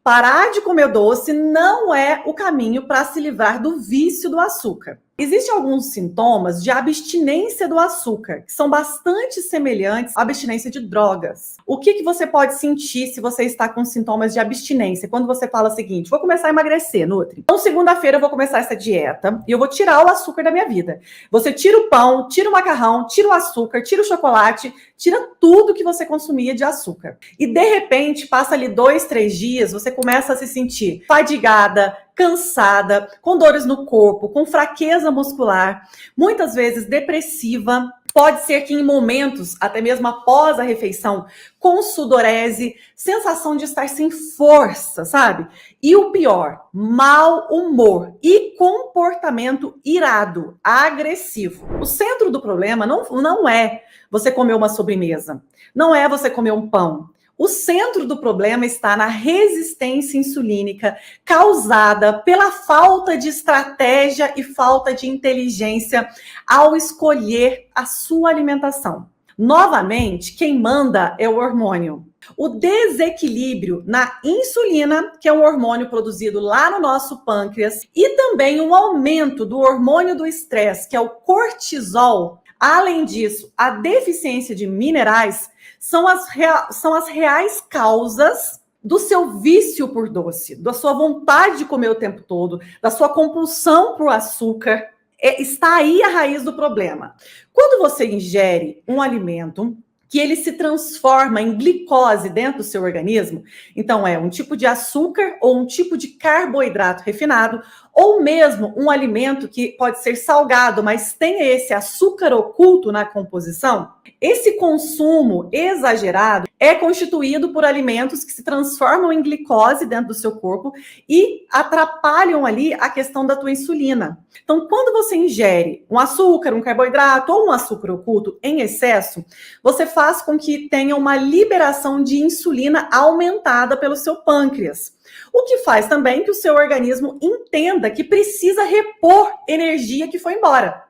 Parar de comer doce não é o caminho para se livrar do vício do açúcar. Existem alguns sintomas de abstinência do açúcar, que são bastante semelhantes à abstinência de drogas. O que você pode sentir se você está com sintomas de abstinência? Quando você fala o seguinte, vou começar a emagrecer, Nutri. Então, segunda-feira eu vou começar essa dieta e eu vou tirar o açúcar da minha vida. Você tira o pão, tira o macarrão, tira o açúcar, tira o chocolate, tira tudo que você consumia de açúcar. E, de repente, passa ali 2, 3 dias, você começa a se sentir fadigada, cansada, com dores no corpo, com fraqueza muscular, muitas vezes depressiva. Pode ser que em momentos, até mesmo após a refeição, com sudorese, sensação de estar sem força, sabe? E o pior, mau humor e comportamento irado, agressivo. O centro do problema não é você comer uma sobremesa, não é você comer um pão. O centro do problema está na resistência insulínica causada pela falta de estratégia e falta de inteligência ao escolher a sua alimentação. Novamente, quem manda é o hormônio. O desequilíbrio na insulina, que é um hormônio produzido lá no nosso pâncreas, e também um aumento do hormônio do estresse, que é o cortisol. Além disso, a deficiência de minerais são as reais causas do seu vício por doce, da sua vontade de comer o tempo todo, da sua compulsão por açúcar. Está aí a raiz do problema. Quando você ingere um alimento que ele se transforma em glicose dentro do seu organismo, então é um tipo de açúcar ou um tipo de carboidrato refinado, ou mesmo um alimento que pode ser salgado, mas tem esse açúcar oculto na composição, esse consumo exagerado é constituído por alimentos que se transformam em glicose dentro do seu corpo e atrapalham ali a questão da tua insulina. Então, quando você ingere um açúcar, um carboidrato ou um açúcar oculto em excesso, você faz com que tenha uma liberação de insulina aumentada pelo seu pâncreas. O que faz também que o seu organismo entenda que precisa repor energia que foi embora.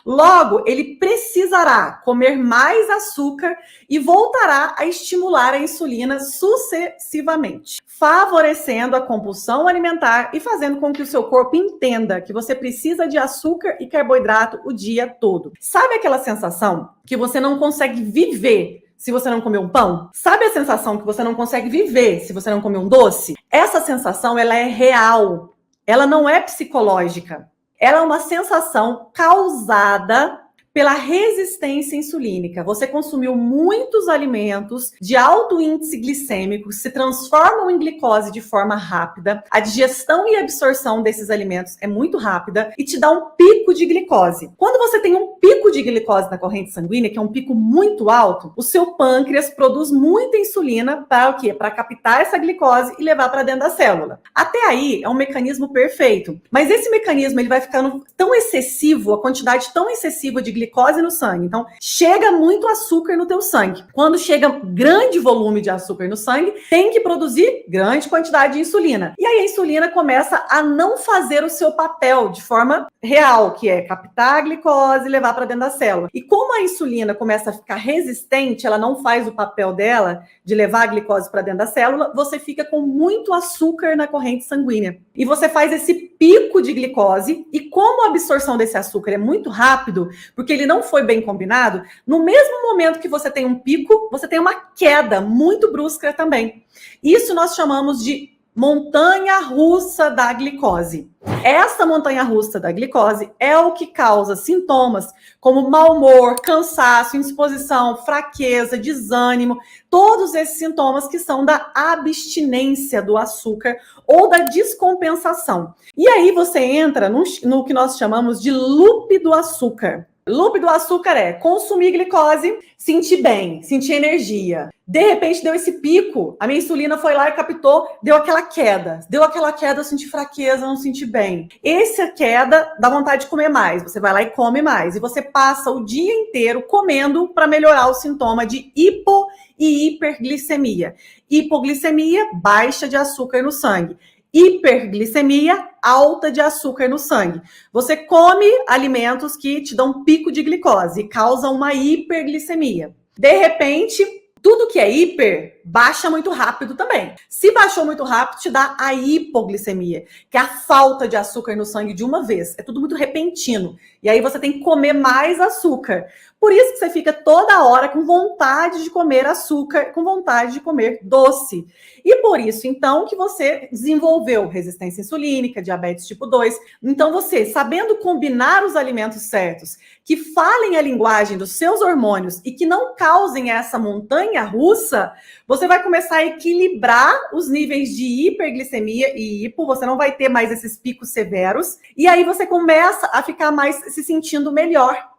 Logo, ele precisará comer mais açúcar e voltará a estimular a insulina sucessivamente, favorecendo a compulsão alimentar e fazendo com que o seu corpo entenda que você precisa de açúcar e carboidrato o dia todo. Sabe aquela sensação que você não consegue viver se você não comer um pão? Sabe a sensação que você não consegue viver se você não comer um doce? Essa sensação, ela é real. Ela não é psicológica. Ela é uma sensação causada pela resistência insulínica. Você consumiu muitos alimentos de alto índice glicêmico, que se transformam em glicose de forma rápida. A digestão e absorção desses alimentos é muito rápida e te dá um pico de glicose. Quando você tem um pico de glicose na corrente sanguínea, que é um pico muito alto, o seu pâncreas produz muita insulina para o quê? Para captar essa glicose e levar para dentro da célula. Até aí é um mecanismo perfeito, mas esse mecanismo ele vai ficando tão excessivo, a quantidade tão excessiva de glicose no sangue. Então, chega muito açúcar no teu sangue. Quando chega grande volume de açúcar no sangue, tem que produzir grande quantidade de insulina. E aí a insulina começa a não fazer o seu papel de forma real, que é captar a glicose e levar para dentro da célula. E como a insulina começa a ficar resistente, ela não faz o papel dela de levar a glicose para dentro da célula, você fica com muito açúcar na corrente sanguínea. E você faz esse pico de glicose, e como a absorção desse açúcar é muito rápido, porque ele não foi bem combinado, no mesmo momento que você tem um pico, você tem uma queda muito brusca também. Isso nós chamamos de montanha-russa da glicose. Essa montanha-russa da glicose é o que causa sintomas como mau humor, cansaço, indisposição, fraqueza, desânimo, todos esses sintomas que são da abstinência do açúcar ou da descompensação. E aí você entra no que nós chamamos de loop do açúcar. Loop do açúcar é consumir glicose, sentir bem, sentir energia. De repente deu esse pico, a minha insulina foi lá e captou, deu aquela queda, eu senti fraqueza, não senti bem. Essa queda dá vontade de comer mais, você vai lá e come mais. E você passa o dia inteiro comendo para melhorar o sintoma de hipo e hiperglicemia. Hipoglicemia, baixa de açúcar no sangue. Hiperglicemia, alta de açúcar no sangue. Você come alimentos que te dão pico de glicose e causam uma hiperglicemia. De repente, tudo que é hiper baixa muito rápido também. Se baixou muito rápido, te dá a hipoglicemia, que é a falta de açúcar no sangue de uma vez. É tudo muito repentino. E aí você tem que comer mais açúcar. Por isso que você fica toda hora com vontade de comer açúcar, com vontade de comer doce. E por isso, então, que você desenvolveu resistência insulínica, diabetes tipo 2. Então, você, sabendo combinar os alimentos certos, que falem a linguagem dos seus hormônios e que não causem essa montanha russa, você vai começar a equilibrar os níveis de hiperglicemia e hipo, você não vai ter mais esses picos severos, e aí você começa a ficar mais se sentindo melhor.